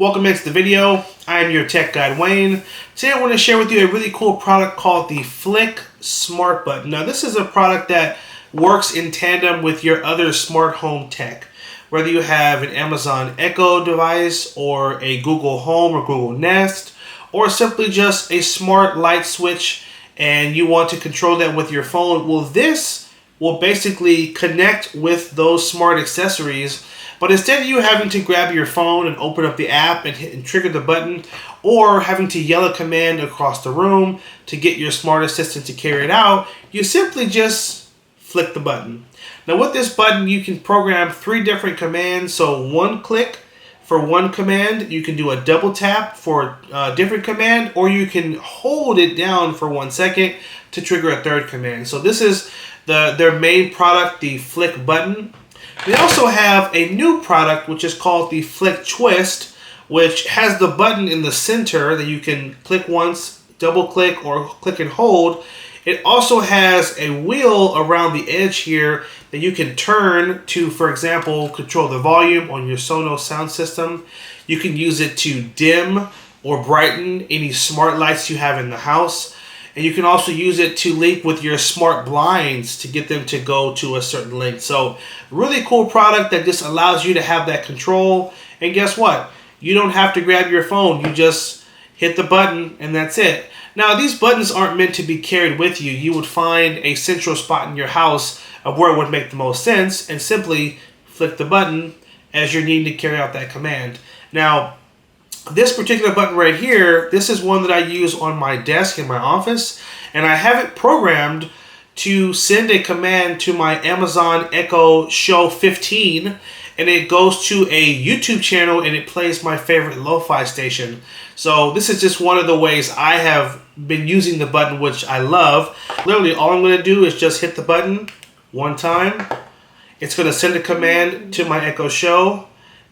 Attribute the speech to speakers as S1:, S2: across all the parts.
S1: Welcome back to the video. I am your tech guide, Wayne. Today I want to share with you a really cool product called the FLIC Smart Button. Now this is a product that works in tandem with your other smart home tech. Whether you have an Amazon Echo device or a Google Home or Google Nest, or simply just a smart light switch and you want to control that with your phone, well, this will basically connect with those smart accessories. But instead of you having to grab your phone and open up the app and trigger the button, or having to yell a command across the room to get your smart assistant to carry it out, you simply just flick the button. Now with this button, you can program 3 different commands. So 1 click for 1 command, you can do a double tap for a different command, or you can hold it down for 1 second to trigger a 3rd command. So this is their main product, the FLIC button. They also have a new product which is called the FLIC Twist, which has the button in the center that you can click once, double click, or click and hold. It also has a wheel around the edge here that you can turn to, for example, control the volume on your Sonos sound system. You can use it to dim or brighten any smart lights you have in the house. And you can also use it to link with your smart blinds to get them to go to a certain length. So really cool product that just allows you to have that control. And guess what? You don't have to grab your phone. You just hit the button and that's it. Now these buttons aren't meant to be carried with you. You would find a central spot in your house of where it would make the most sense and simply flick the button as you're needing to carry out that command. Now, this particular button right here, this is one that I use on my desk in my office, and I have it programmed to send a command to my Amazon Echo Show 15, and it goes to a YouTube channel and it plays my favorite lo-fi station. So this is just one of the ways I have been using the button, which I love. Literally all I'm going to do is just hit the button 1 time. It's going to send a command to my Echo Show.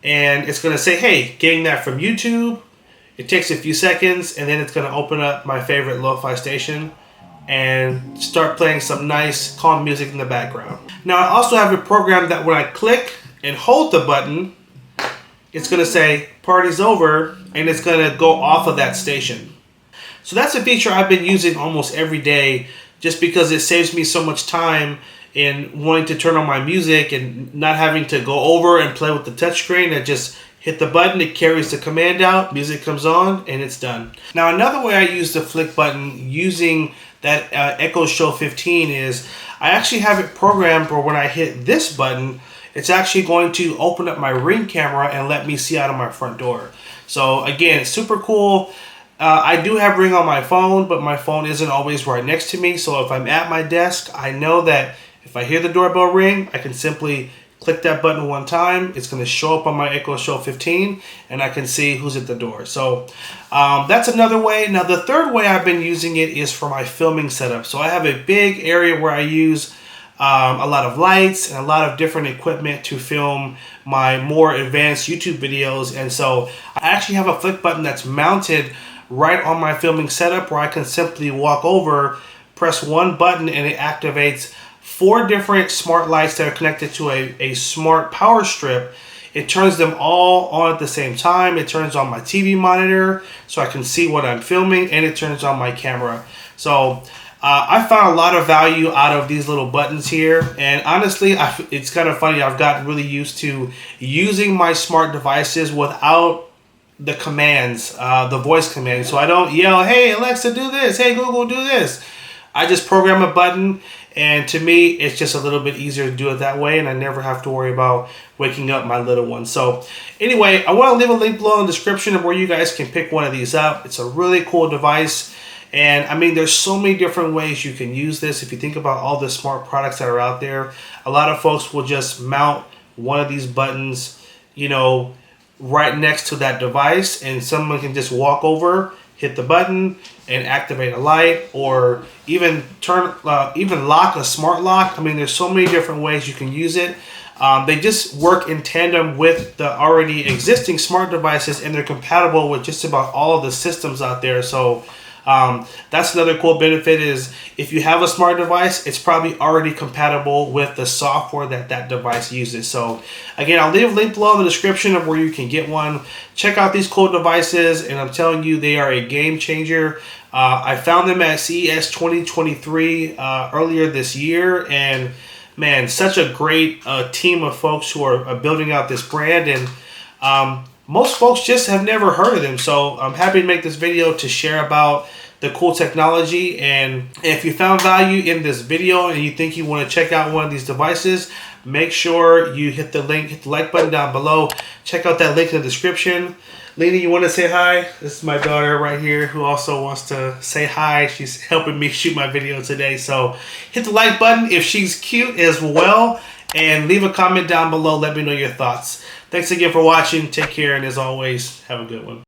S1: And it's going to say, hey, getting that from YouTube. It takes a few seconds, and then it's going to open up my favorite lo-fi station and start playing some nice, calm music in the background. Now, I also have a program that when I click and hold the button, it's going to say, party's over, and it's going to go off of that station. So that's a feature I've been using almost every day just because it saves me so much time in wanting to turn on my music and not having to go over and play with the touchscreen. I just hit the button, it carries the command out, music comes on, and it's done. Now another way I use the FLIC button using that Echo Show 15 is I actually have it programmed where when I hit this button, it's actually going to open up my Ring camera and let me see out of my front door. So again, it's super cool. I do have Ring on my phone, but my phone isn't always right next to me. So if I'm at my desk, I know that if I hear the doorbell ring, I can simply click that button 1 time. It's going to show up on my Echo Show 15, and I can see who's at the door. So that's another way. Now, the 3rd way I've been using it is for my filming setup. So I have a big area where I use a lot of lights and a lot of different equipment to film my more advanced YouTube videos. And so I actually have a FLIC button that's mounted right on my filming setup where I can simply walk over, press 1 button, and it activates 4 different smart lights that are connected to a smart power strip. It turns them all on at the same time. It turns on my TV monitor so I can see what I'm filming, and it turns on my camera. So I found a lot of value out of these little buttons here, and honestly, it's kind of funny. I've gotten really used to using my smart devices without the commands, the voice commands. So I don't yell, hey Alexa, do this, hey Google, do this. I just program a button, and to me, it's just a little bit easier to do it that way, and I never have to worry about waking up my little one. So anyway, I want to leave a link below in the description of where you guys can pick one of these up. It's a really cool device, and I mean, there's so many different ways you can use this. If you think about all the smart products that are out there, a lot of folks will just mount one of these buttons, you know, right next to that device, and someone can just walk over, hit the button, and activate a light, or even lock a smart lock. I mean, there's so many different ways you can use it. They just work in tandem with the already existing smart devices, and they're compatible with just about all of the systems out there. So That's another cool benefit is if you have a smart device, it's probably already compatible with the software that that device uses. So again, I'll leave a link below in the description of where you can get one. Check out these cool devices, and I'm telling you, they are a game changer. I found them at CES 2023 earlier this year, and man, such a great team of folks who are building out this brand, and most folks just have never heard of them. So I'm happy to make this video to share about the cool technology. And if you found value in this video and you think you want to check out one of these devices, make sure you hit the link, hit the like button down below. Check out that link in the description. Lena, you want to say hi? This is my daughter right here who also wants to say hi. She's helping me shoot my video today. So hit the like button if she's cute as well. And leave a comment down below. Let me know your thoughts. Thanks again for watching. Take care. And as always, have a good one.